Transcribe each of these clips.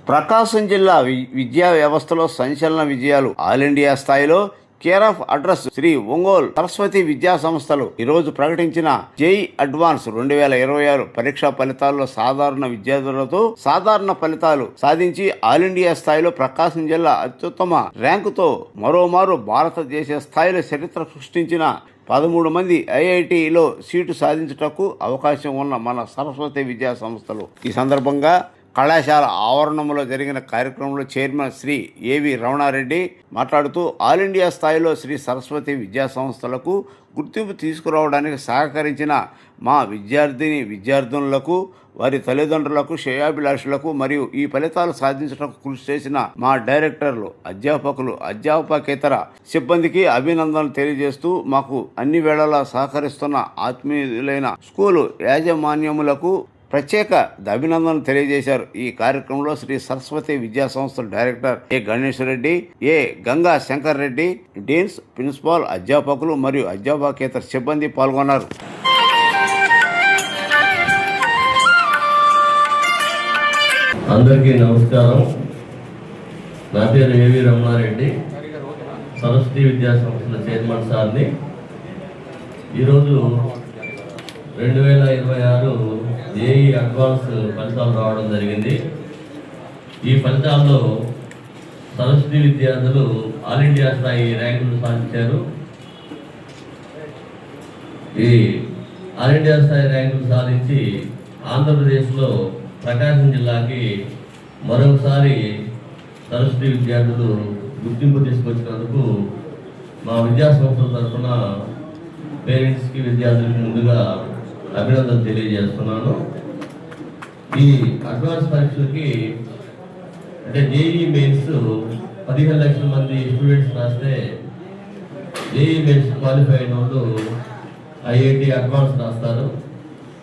ప్రకాశం జిల్లా విద్యా వ్యవస్థలో సంచలన విజయాలు. ఆల్ ఇండియా స్థాయిలో care of address Shri Ongole Saraswati విద్యా సంస్థలు ఈరోజు ప్రకటించిన జేఈ అడ్వాన్స్ 2026 పరీక్షా ఫలితాల్లో సాధారణ విద్యార్థులతో సాధారణ ఫలితాలు సాధించి ఆల్ ఇండియా స్థాయిలో ప్రకాశం జిల్లా అత్యుత్తమ ర్యాంకుతో మరోమారు భారతదేశ స్థాయిలో చరిత్ర సృష్టించిన 13 మంది ఐఐటిలో సీటు సాధించుటకు అవకాశం ఉన్న మన సరస్వతి విద్యా సంస్థలు. ఈ సందర్భంగా కళాశాల ఆవరణంలో జరిగిన కార్యక్రమంలో చైర్మన్ శ్రీ ఏవి రమణారెడ్డి మాట్లాడుతూ ఆల్ ఇండియా స్థాయిలో శ్రీ సరస్వతి విద్యా సంస్థలకు గుర్తింపు తీసుకురావడానికి సహకరించిన మా విద్యార్థినులకు వారి తల్లిదండ్రులకు శ్రేయోభిలాషులకు మరియు ఈ ఫలితాలు సాధించడానికి కృషి చేసిన మా డైరెక్టర్లు అధ్యాపకేతర సిబ్బందికి అభినందనలు తెలియజేస్తూ మాకు అన్ని వేళలా సహకరిస్తున్న ఆత్మీయులైన స్కూలు యాజమాన్యములకు ప్రత్యేక అభినందనలు తెలియజేశారు. ఈ కార్యక్రమంలో శ్రీ సరస్వతి విద్యా సంస్థల డైరెక్టర్ ఏ గణేష్ రెడ్డి, ఏ గంగా శంకర్ రెడ్డి, డీన్స్, ప్రిన్సిపాల్, అధ్యాపకులు మరియు అధ్యాపకేతర సిబ్బంది పాల్గొన్నారు. అందరికీ నమస్కారం. నా పేరు ఏవి రమణారెడ్డి, సరస్వతి విద్యా సంస్థల చైర్మన్ సార్ని. ఈరోజు 2026 జేఈ అడ్వాన్స్ ఫలితాలు రావడం జరిగింది. ఈ ఫలితాల్లో సరస్వతి విద్యార్థులు ఆల్ ఇండియా స్థాయి ర్యాంకులు సాధించారు. ఈ ఆల్ ఇండియా స్థాయి ర్యాంకులు సాధించి ఆంధ్రప్రదేశ్లో ప్రకాశం జిల్లాకి మరొకసారి సరస్వతి విద్యార్థులు గుర్తింపు తీసుకొచ్చినందుకు మా విద్యా సంస్థల తరఫున పేరెంట్స్కి, విద్యార్థులకి ముందుగా అభినందనలు తెలియజేస్తున్నాను. ఈ అడ్వాన్స్ పరీక్షలకి అంటే జేఈ మెయిన్స్ 15 లక్షల మంది స్టూడెంట్స్ రాస్తే జేఈ మెయిన్స్ క్వాలిఫై అయిన వాళ్ళు ఐఐటి అడ్వాన్స్ రాస్తారు.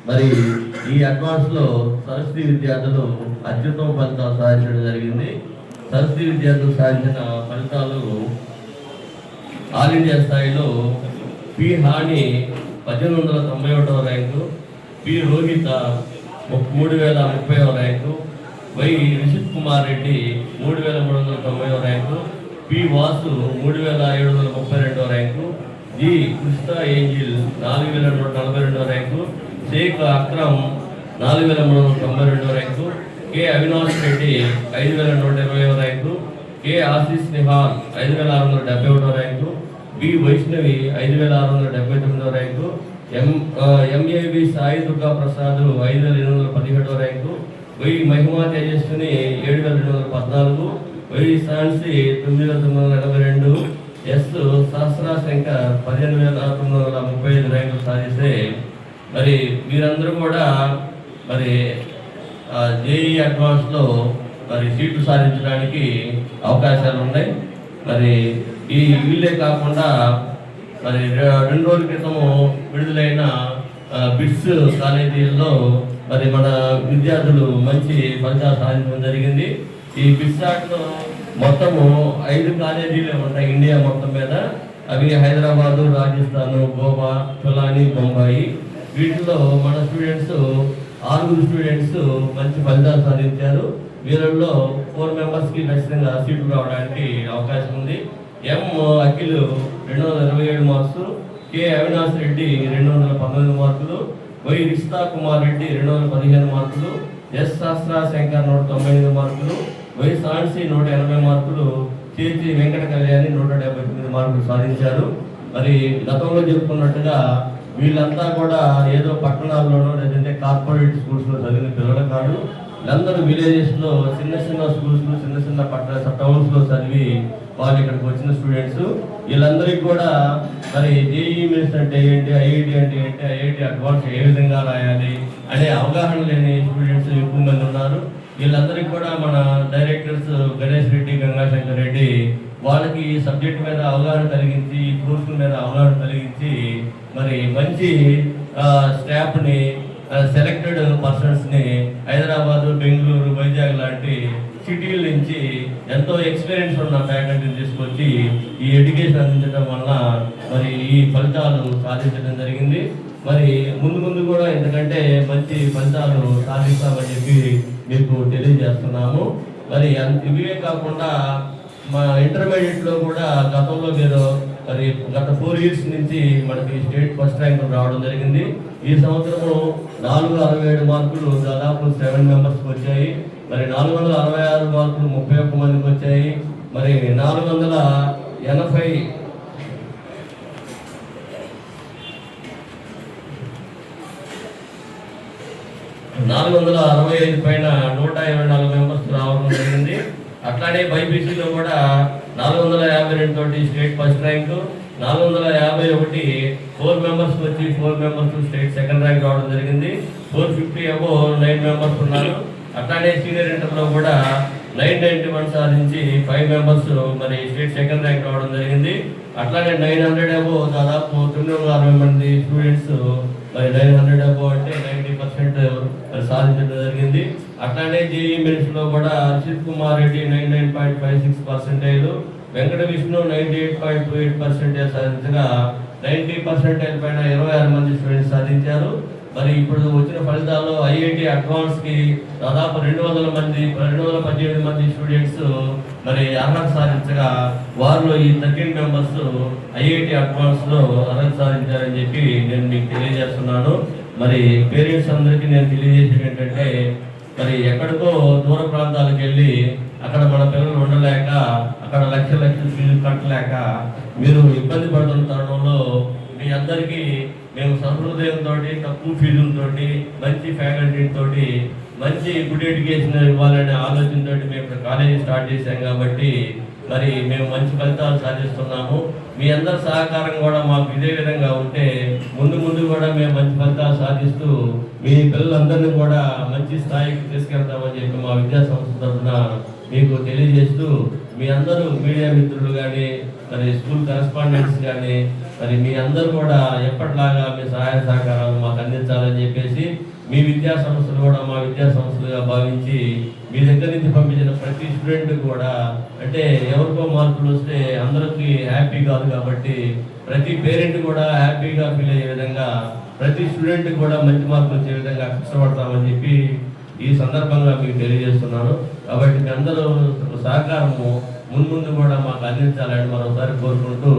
మరి ఈ అడ్వాన్స్లో సరస్వతి విద్యార్థులు అత్యుత్తమ ఫలితాలు సాధించడం జరిగింది. సరస్వతి విద్యార్థులు సాధించిన ఫలితాలు ఆల్ ఇండియా స్థాయిలో పి హాని 1891వ ర్యాంకు, పి రోహిత 3030వ ర్యాంకు, వై రిషిత్ కుమార్ రెడ్డి 3390వ ర్యాంకు, పి వాసు 3732వ ర్యాంకు, జి కృష్ణ ఏంజిల్ 4142వ ర్యాంకు, షేక్ అక్రమ్ 4392వ ర్యాంకు, కె అవినాష్ రెడ్డి 5120వ ర్యాంకు, కె ఆశీష్ నిహాల్ 5671వ ర్యాంకు, బి వైష్ణవి 5679వ ర్యాంకు, ఎంఏవి సాయి దుర్గా ప్రసాద్ 5817వ rank, Y Mahima Tejaswini 7214, Y Sansi 9982, S Sahasra Shankar 15935 ర్యాంకులు సాధిస్తే మరి వీరందరూ కూడా మరి జేఈ అడ్వాన్స్లో మరి సీట్లు సాధించడానికి అవకాశాలు ఉన్నాయి. మరి వీళ్ళే కాకుండా మరి 2 రోజుల క్రితము విడుదలైన బిట్స్ కాలేజీల్లో మరి మన విద్యార్థులు మంచి ఫలితాలు సాధించడం జరిగింది. ఈ బిట్స్ ఆటలో మొత్తము 5 కాలేజీలు ఉంటాయి ఇండియా మొత్తం మీద. అవి హైదరాబాదు, రాజస్థాన్, గోవా, చొలాని, బొంబాయి. వీటిలో మన స్టూడెంట్స్ 6 స్టూడెంట్స్ మంచి ఫలితాలు సాధించారు. వీళ్ళల్లో 4 మెంబర్స్కి ఖచ్చితంగా సీట్లు రావడానికి అవకాశం ఉంది. ఎం అఖిల్ 227 మార్క్స్, కె అవినాష్ రెడ్డి 219 మార్కులు, వై రిషితా కుమార్ రెడ్డి 215 మార్కులు, ఎస్ సహస్రా శంకర్ 198 మార్కులు, వై సాన్సి 180 మార్కులు, చేతి వెంకట కళ్యాణి 179 మార్కులు సాధించారు. మరి గతంలో చెప్పుకున్నట్టుగా వీళ్ళంతా కూడా ఏదో పట్టణాల్లోనో లేదంటే కార్పొరేట్ స్కూల్స్లో చదివిన పిల్లలు కాదు. వీళ్ళందరూ విలేజెస్లో చిన్న స్కూల్స్లో చిన్న టౌన్స్లో చదివి వాళ్ళు ఇక్కడికి వచ్చిన స్టూడెంట్స్. వీళ్ళందరికీ కూడా మరి జేఈ మెయిన్స్ అంటే ఏంటి, ఐఐటి అంటే ఏంటి, ఐఐటి అడ్వాన్స్ ఏ విధంగా రాయాలి అనే అవగాహన లేని స్టూడెంట్స్ ఎక్కువ మంది ఉన్నారు. వీళ్ళందరికీ కూడా మన డైరెక్టర్స్ గణేష్ రెడ్డి, గంగాశంకర్ రెడ్డి వాళ్ళకి ఈ సబ్జెక్ట్ మీద అవగాహన కలిగించి, ఈ కోర్సుల మీద అవగాహన కలిగించి మరి మంచి స్టాఫ్ని, సెలెక్టెడ్ పర్సన్స్ని హైదరాబాదు, బెంగళూరు, వైజాగ్ లాంటి సిటీల నుంచి ఎంతో ఎక్స్పీరియన్స్ ఉన్న ఫ్యాకల్టీని తీసుకొచ్చి ఈ ఎడ్యుకేషన్ అందించడం వల్ల మరి ఈ ఫలితాలు సాధించడం జరిగింది. మరి ముందు కూడా ఎందుకంటే మంచి ఫలితాలు సాధిస్తామని చెప్పి మీకు తెలియజేస్తున్నాము. మరి ఇవే కాకుండా మా ఇంటర్మీడియట్లో కూడా గతంలో మీరు మరి గత 4 ఇయర్స్ నుంచి మనకి స్టేట్ ఫస్ట్ ర్యాంక్ రావడం జరిగింది. ఈ సంవత్సరము 467 మార్కులు దాదాపు 7 మెంబర్స్కి వచ్చాయి. మరి 466 మార్కులు 31 మందికి వచ్చాయి. మరి 465 పైన 124 మెంబర్స్ రావడం జరిగింది. అట్లానే బైపీసీలో కూడా 452 తోటి స్టేట్ ఫస్ట్ ర్యాంకు, 451 4 మెంబర్స్ వచ్చి 4 మెంబర్స్ స్టేట్ సెకండ్ ర్యాంక్ రావడం జరిగింది. 450 అబో 9 మెంబర్స్ ఉన్నారు. అట్లానే సీనియర్ ఇంటర్లో కూడా 991 సాధించి 5 మెంబర్స్ మరి స్టేట్ సెకండ్ ర్యాంక్ రావడం జరిగింది. అట్లానే 900 అబో దాదాపు 960 మంది స్టూడెంట్స్ మరి 900 అబో అంటే 90% సాధించడం జరిగింది. అట్లానే జేఈ మెయిన్స్లో కూడా అర్షిత్ కుమార్ రెడ్డి 99.56%, వెంకట విష్ణు 98.28% సాధించగా 90% పైన 26 మంది స్టూడెంట్స్ సాధించారు. మరి ఇప్పుడు వచ్చిన ఫలితాల్లో ఐఐటి అడ్వాన్స్కి దాదాపు 218 మంది స్టూడెంట్స్ మరి అర్హత సాధించగా వారిలో ఈ 13 మెంబర్స్ ఐఐటి అడ్వాన్స్లో అర్హత సాధించారని చెప్పి నేను మీకు తెలియజేస్తున్నాను. మరి పేరెంట్స్ అందరికీ నేను తెలియజేసేది ఏంటంటే మరి ఎక్కడికో దూర ప్రాంతాలకు వెళ్ళి అక్కడ మన పిల్లలు ఉండలేక అక్కడ లక్షల ఫీజులు కట్టలేక మీరు ఇబ్బంది పడుతున్న తరుణంలో మీ అందరికీ మేము సహృదయంతో తక్కువ ఫీజులతోటి మంచి ఫ్యాకల్టీతో మంచి గుడ్ ఎడ్యుకేషన్ ఇవ్వాలనే ఆలోచనతో మేము ఇక్కడ కాలేజీ స్టార్ట్ చేశాం కాబట్టి మరి మేము మంచి ఫలితాలు సాధిస్తున్నాము. మీ అందరి సహకారం కూడా మాకు ఇదే విధంగా ఉంటే ముందు కూడా మేము మంచి ఫలితాలు సాధిస్తూ మీ పిల్లలందరినీ కూడా మంచి స్థాయికి తీసుకెళ్తామని చెప్పి మా విద్యా సంస్థ తరఫున మీకు తెలియజేస్తూ మీ అందరూ మీడియా మిత్రులు కానీ మరి స్కూల్ కరెస్పాండెంట్స్ కానీ మరి మీ అందరూ కూడా ఎప్పటిలాగా మీ సహాయ సహకారాలు మాకు అందించాలని చెప్పేసి మీ విద్యా సంస్థలు కూడా మా విద్యా సంస్థలుగా భావించి మీ దగ్గర నుంచి పంపించిన ప్రతి స్టూడెంట్ కూడా అంటే ఎవరికో మార్కులు వస్తే అందరికీ హ్యాపీ కాదు కాబట్టి ప్రతి పేరెంట్ కూడా హ్యాపీగా ఫీల్ అయ్యే విధంగా ప్రతి స్టూడెంట్ కూడా మంచి మార్కులు వచ్చే విధంగా కష్టపడతామని చెప్పి ఈ సందర్భంగా మీకు తెలియజేస్తున్నాను. కాబట్టి మీ అందరూ సహకారము ముందు కూడా మాకు అందించాలని మరోసారి కోరుకుంటూ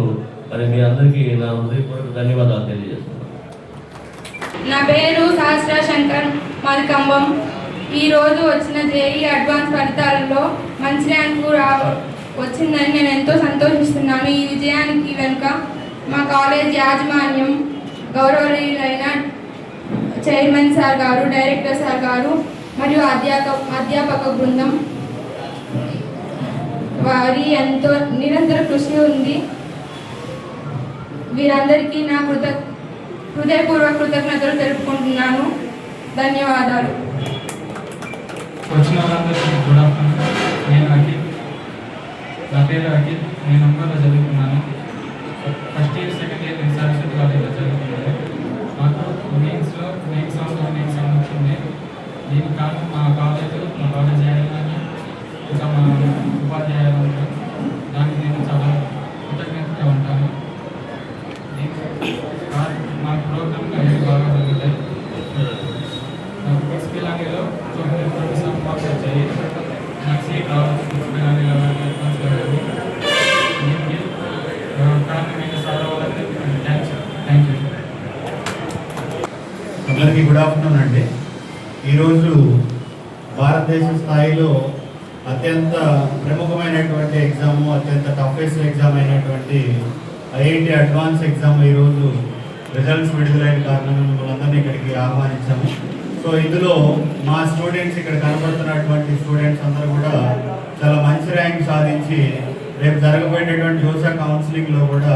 మరి మీ అందరికీ నా హృదయపూర్వక ధన్యవాదాలు తెలియజేస్తున్నాను. నా పేరు సహస్ర శంకర్, మాది ఖమ్మం. ఈరోజు వచ్చిన జేఈ అడ్వాన్స్ ఫలితాలలో మంచి ర్యాంకు వచ్చిందని నేను ఎంతో సంతోషిస్తున్నాను. ఈ విజయానికి వెనుక మా కాలేజ్ యాజమాన్యం, గౌరవనీయులైన చైర్మన్ సార్ గారు, డైరెక్టర్ సార్ గారు మరియు అధ్యాపక బృందం వారి ఎంతో నిరంతర కృషి ఉంది. వీరందరికీ నా హృదయపూర్వక కృతజ్ఞతలు తెలుపుకుంటున్నాను. ధన్యవాదాలు. వచ్చిన వాళ్ళందరికీ గుడ్ ఆఫ్టర్నూన్. నేను అఖిల్, నా పేరు అఖిల్. నేను ఒంగోలులో చదువుకున్నాను. ఫస్ట్ ఇయర్ సెకండ్ ఇయర్ నేను సరస్వతి కాలేజ్లో చదువుకున్నాను. మాకు మెయిన్స్ ఎగ్జామ్ వచ్చింది. దీనికి కారణం మా కాలేజ్ యాజమాన్యం ఇంకా మా ఉపాధ్యాయులు. దానికి నేను చాలా కృతజ్ఞతగా ఉంటాను. మా ప్రోగ్రాంలో అన్నీ బాగా జరుగుతాయి. నాకు ఫస్ట్ ఇలాంటిలో 27 మార్క్స్ వచ్చాయి. నాకు సీట్ రావచ్చు కానీ దీనికి కారణమైన సార్ వాళ్ళకి థ్యాంక్ యూ. అందరికీ గుడ్ ఆఫ్టర్నూన్ అండి. ఈరోజు భారతదేశ స్థాయిలో అత్యంత ప్రముఖమైనటువంటి ఎగ్జాము, అత్యంత టఫెస్ట్ ఎగ్జామ్ అయినటువంటి ఐఐటి అడ్వాన్స్ ఎగ్జామ్ ఈరోజు రిజల్ట్స్ విడుదలైన కారణంగా మిమ్మల్ని అందరినీ ఇక్కడికి ఆహ్వానించాము. సో ఇందులో మా స్టూడెంట్స్ ఇక్కడ కనబడుతున్నటువంటి స్టూడెంట్స్ అందరూ కూడా చాలా మంచి ర్యాంక్ సాధించి రేపు జరగబోయేటటువంటి జోసా కౌన్సిలింగ్లో కూడా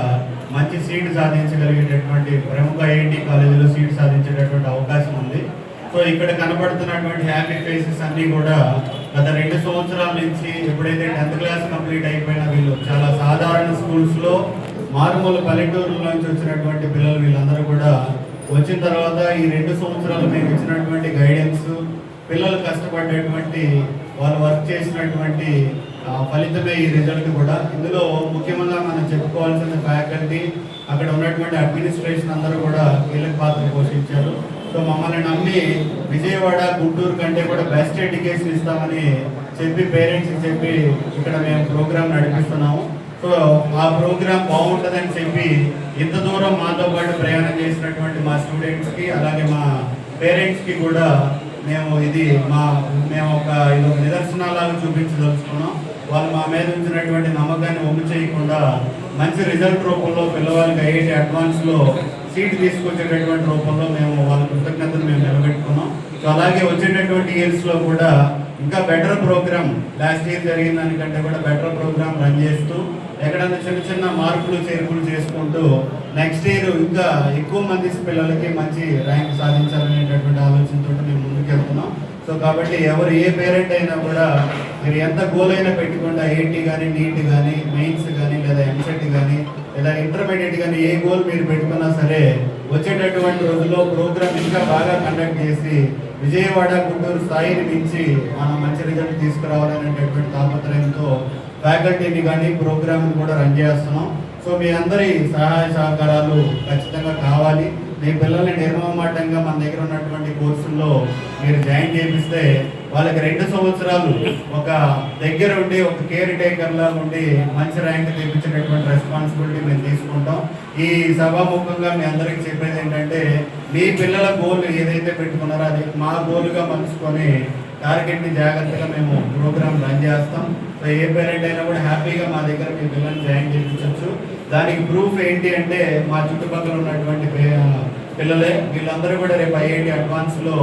మంచి సీట్ సాధించగలిగేటటువంటి ప్రముఖ ఐఐటి కాలేజీలో సీట్ సాధించేటటువంటి అవకాశం ఉంది. సో ఇక్కడ కనబడుతున్నటువంటి హ్యాపీ ఫేసెస్ అన్నీ కూడా గత 2 సంవత్సరాల నుంచి ఎప్పుడైతే 10th క్లాస్ కంప్లీట్ అయిపోయిన వీళ్ళు చాలా సాధారణ స్కూల్స్లో మారుమూల పల్లెటూరుల నుంచి వచ్చినటువంటి పిల్లలు వీళ్ళందరూ కూడా వచ్చిన తర్వాత ఈ 2 సంవత్సరాలు మేము ఇచ్చినటువంటి గైడెన్స్, పిల్లలు కష్టపడేటువంటి వాళ్ళు వర్క్ చేసినటువంటి ఫలితమే ఈ రిజల్ట్ కూడా. ఇందులో ముఖ్యంగా మనం చెప్పుకోవాల్సిన ఫ్యాకల్టీ, అక్కడ ఉన్నటువంటి అడ్మినిస్ట్రేషన్ అందరూ కూడా కీలక పాత్ర పోషించారు. సో మమ్మల్ని నమ్మి విజయవాడ, గుంటూరు కంటే కూడా బెస్ట్ ఎడ్యుకేషన్ ఇస్తామని చెప్పి పేరెంట్స్కి చెప్పి ఇక్కడ మేము ప్రోగ్రామ్ నడిపిస్తున్నాము. సో ఆ ప్రోగ్రామ్ బాగుంటుందని చెప్పి ఇంత దూరం మాతో పాటు ప్రయాణం చేసినటువంటి మా స్టూడెంట్స్కి అలాగే మా పేరెంట్స్కి కూడా మేము ఇది ఒక నిదర్శనాలాగా చూపించదలుచుకున్నాం. వాళ్ళు మా మీద ఉంచినటువంటి నమ్మకాన్ని వమ్ము చేయకుండా మంచి రిజల్ట్ రూపంలో పిల్లవాళ్ళకి ఐఐటి అడ్వాన్స్లో సీట్ తీసుకొచ్చేటటువంటి రూపంలో మేము వాళ్ళ కృతజ్ఞతను మేము నిలబెట్టుకున్నాం. సో అలాగే వచ్చేటటువంటి ఇయర్స్లో కూడా ఇంకా బెటర్ ప్రోగ్రామ్ లాస్ట్ ఇయర్ జరిగిన దానికంటే కూడా బెటర్ ప్రోగ్రామ్ రన్ చేస్తూ ఎక్కడైనా చిన్న చిన్న మార్పులు చేర్పులు చేసుకుంటూ నెక్స్ట్ ఇయర్ ఇంకా ఎక్కువ మంది పిల్లలకి మంచి ర్యాంక్ సాధించాలనేటటువంటి ఆలోచనతో మేము ముందుకెళ్తున్నాం. సో కాబట్టి ఎవరు ఏ పేరెంట్ అయినా కూడా మీరు ఎంత గోల్ అయినా పెట్టుకోండి, ఐఐటి కానీ నీట్ కానీ మెయిన్స్ కానీ లేదా ఎంసెట్ కానీ లేదా ఇంటర్మీడియట్ కానీ ఏ గోల్ మీరు పెట్టుకున్నా సరే వచ్చేటటువంటి రోజుల్లో ప్రోగ్రామ్ ఇంకా బాగా కండక్ట్ చేసి విజయవాడ గుంటూరు స్థాయిని మించి మనం మంచి రిజల్ట్ తీసుకురావాలనేటటువంటి తాపత్రయంతో ఫ్యాకల్టీని కానీ ప్రోగ్రామ్ని కూడా రన్ చేస్తున్నాం. సో మీ అందరి సహాయ సహకారాలు ఖచ్చితంగా కావాలి. మీ పిల్లల్ని నిర్మమాటంగా మన దగ్గర ఉన్నటువంటి కోర్సుల్లో మీరు జాయిన్ చేపిస్తే వాళ్ళకి 2 సంవత్సరాలు ఒక దగ్గర ఉండి ఒక కేర్ టేకర్లా ఉండి మంచి ర్యాంక్ తెప్పించేటటువంటి రెస్పాన్సిబిలిటీ మేము తీసుకుంటాం. ఈ సభాముఖంగా మీ అందరికీ చెప్పేది ఏంటంటే మీ పిల్లల గోల్ ఏదైతే పెట్టుకున్నారో అది మా గోల్గా మలుచుకొని టార్గెట్ని జాగ్రత్తగా మేము ప్రోగ్రామ్ రన్ చేస్తాం. సో ఏ పేరెంట్ అయినా కూడా హ్యాపీగా మా దగ్గర మీ పిల్లల్ని జాయిన్ చేయించవచ్చు. దానికి ప్రూఫ్ ఏంటి అంటే మా చుట్టుపక్కల ఉన్నటువంటి పిల్లలే వీళ్ళందరూ కూడా రేపు ఐఐటి అడ్వాన్స్లో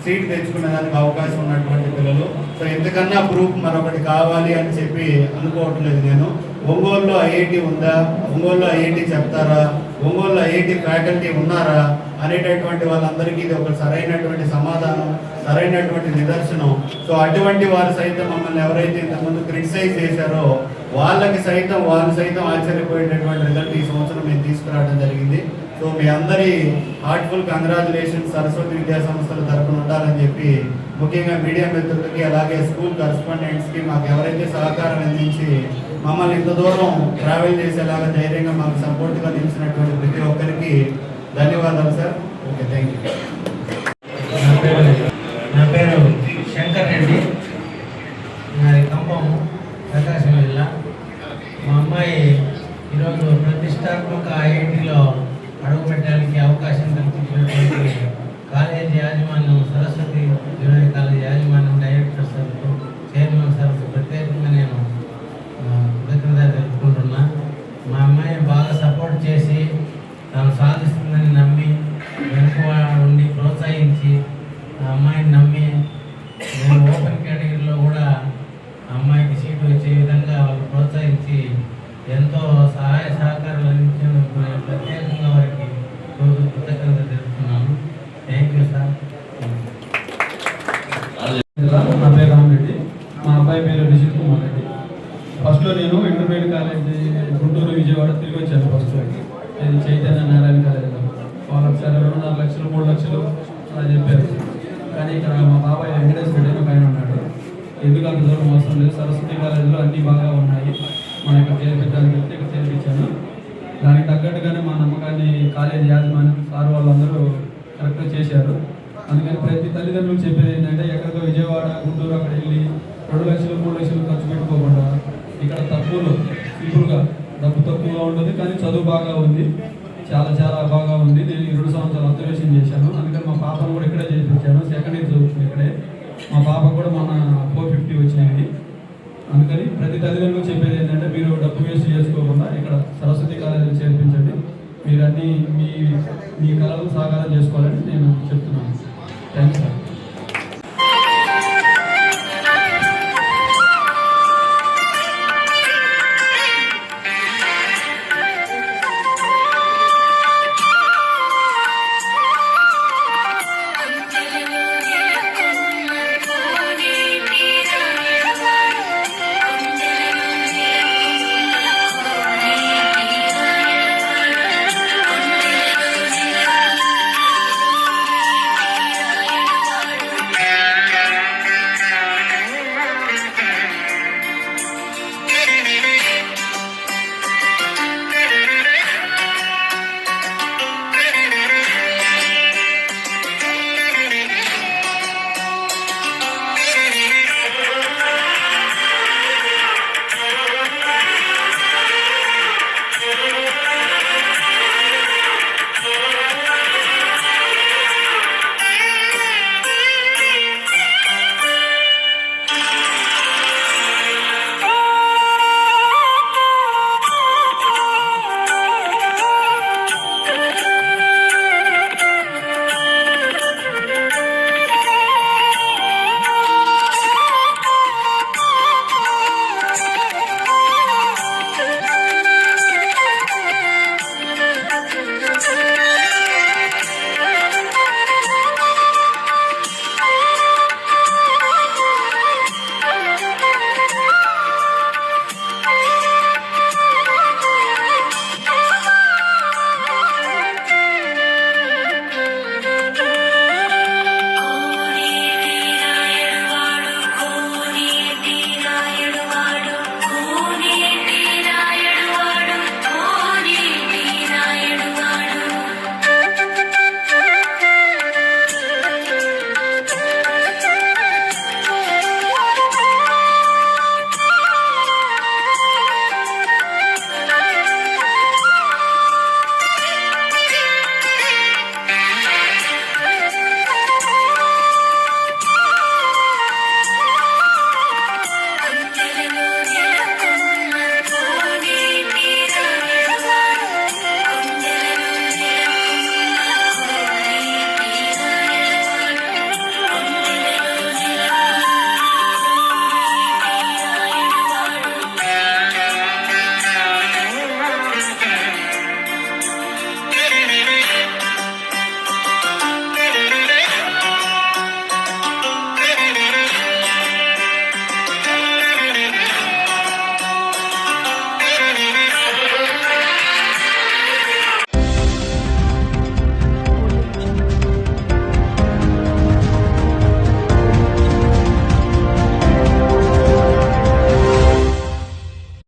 సీట్ తెచ్చుకునే దానికి అవకాశం ఉన్నటువంటి పిల్లలు. సో ఎందుకన్నా ప్రూఫ్ మరొకటి కావాలి అని చెప్పి అనుకోవట్లేదు నేను. ఒంగోలులో ఐఐటి ఉందా, ఒంగోలులో ఐఐటి చెప్తారా, ఒంగోలులో ఐఐటి ఫ్యాకల్టీ ఉన్నారా అనేటటువంటి వాళ్ళందరికీ ఇది ఒక సరైనటువంటి సమాధానం, సరైనటువంటి నిదర్శనం. సో అటువంటి వారు సైతం మమ్మల్ని ఎవరైతే ఇంతకుముందు క్రిటిసైజ్ చేశారో వాళ్ళు సైతం ఆశ్చర్యపోయేటటువంటి రిజల్ట్ ఈ సంవత్సరం మేము తీసుకురావడం జరిగింది. సో మీ అందరి హార్ట్ఫుల్ కంగ్రాచులేషన్స్ సరస్వతి విద్యా సంస్థల తరఫున ఉండాలని చెప్పి ముఖ్యంగా మీడియా మిత్రులకి అలాగే స్కూల్ కరస్పాండెంట్స్కి మాకు ఎవరైతే సహకారం అందించి మమ్మల్ని ఇంత దూరం ట్రావెల్ చేసేలాగా ధైర్యంగా మాకు సపోర్ట్గా నిలిచినటువంటి ప్రతి ఒక్కరికి ధన్యవాదాలు సార్. Okay, thank you. నా పేరు శంకర్ రెడ్డి, నాది ఖమ్మం, ప్రకాశం జిల్లా. మా అమ్మాయి ఈరోజు ప్రతిష్టాత్మక ఐఐటిలో అడుగుపెట్టడానికి అవకాశం కల్పించినటువంటి కాలేజీ యాజమాన్యం, సరస్వతి జూనియర్ కాలేజీ యాజమాన్యం డైరెక్టర్ సార్కు, చైర్మన్ సార్కు ప్రత్యేకంగా నేను కృతజ్ఞత తెలుపుకుంటున్నా. మా అమ్మాయి బాగా సపోర్ట్ చేసి తాను సాధిస్తుందని నమ్మి వెనుక ఉండి ప్రోత్సహించి ఆ అమ్మాయిని నమ్మి నేను ఓపెన్ కేటగిరీలో కూడా అమ్మాయికి సీటు వచ్చే విధంగా వాళ్ళు ప్రోత్సహించి ఎంతో సహాయ సహకారాలు అందించినందుకు నేను ప్రత్యేకంగా వారికి కృతజ్ఞత తెలుపుతున్నాను. Thank you sir. నా పేరు రామరెడ్డి, మా అబ్బాయి పేరు రిషిత్ కుమార్ రెడ్డి. ఫస్ట్లో నేను ఇంటర్మీడియట్ కాలేజీ గుంటూరు విజయవాడ తిరిగి వచ్చాను. ఫస్ట్ ఇది చైతన్య నారాయణ కాలేజీలో వాళ్ళకి సరే 2.5 లక్షలు 3 లక్షలు అలా చెప్పారు. కానీ ఇక్కడ మా బాబాయ్ వెంకటేశ్వర రెడ్డి ఒక ఆయన ఉన్నాడు. ఎందుకు అంత దూరం అవసరం లేదు, సరస్వతి కాలేజీలో అన్నీ బాగా ఉన్నాయి, మనం ఇక్కడ చేర్పించాలని చెప్తే ఇక్కడ చేర్పించాను. దానికి తగ్గట్టుగానే మా నమ్మకాన్ని కాలేజీ యాజమాన్యం సార్ వాళ్ళందరూ కరెక్ట్గా చేశారు. అందుకని ప్రతి తల్లిదండ్రులు చెప్పేది ఏంటంటే ఎక్కడికో విజయవాడ గుంటూరు అక్కడ వెళ్ళి 2 లక్షలు 3 లక్షలు ఖర్చు పెట్టుకోకుండా ఇక్కడ తక్కువలో సింపుల్గా డబ్బు తక్కువగా ఉంటుంది కానీ చదువు బాగా ఉంది, చాలా చాలా బాగా ఉంది. నేను 2 సంవత్సరాలు అబ్జర్వేషన్ చేశాను. అందుకని మా పాపను కూడా ఇక్కడే చేర్పించాను. సెకండ్ ఇయర్ చదువుతుంది ఇక్కడే. మా పాప కూడా మొన్న 450 వచ్చినాయి. అందుకని ప్రతి తల్లిదండ్రులు చెప్పేది ఏంటంటే మీరు డబ్బు వేస్ట్ చేసుకోకుండా ఇక్కడ సరస్వతి కాలేజీలో చేర్పించండి, మీరు అన్నీ మీ కళలు సాకారం చేసుకోవాలని నేను చెప్తున్నాను. Thanks sir.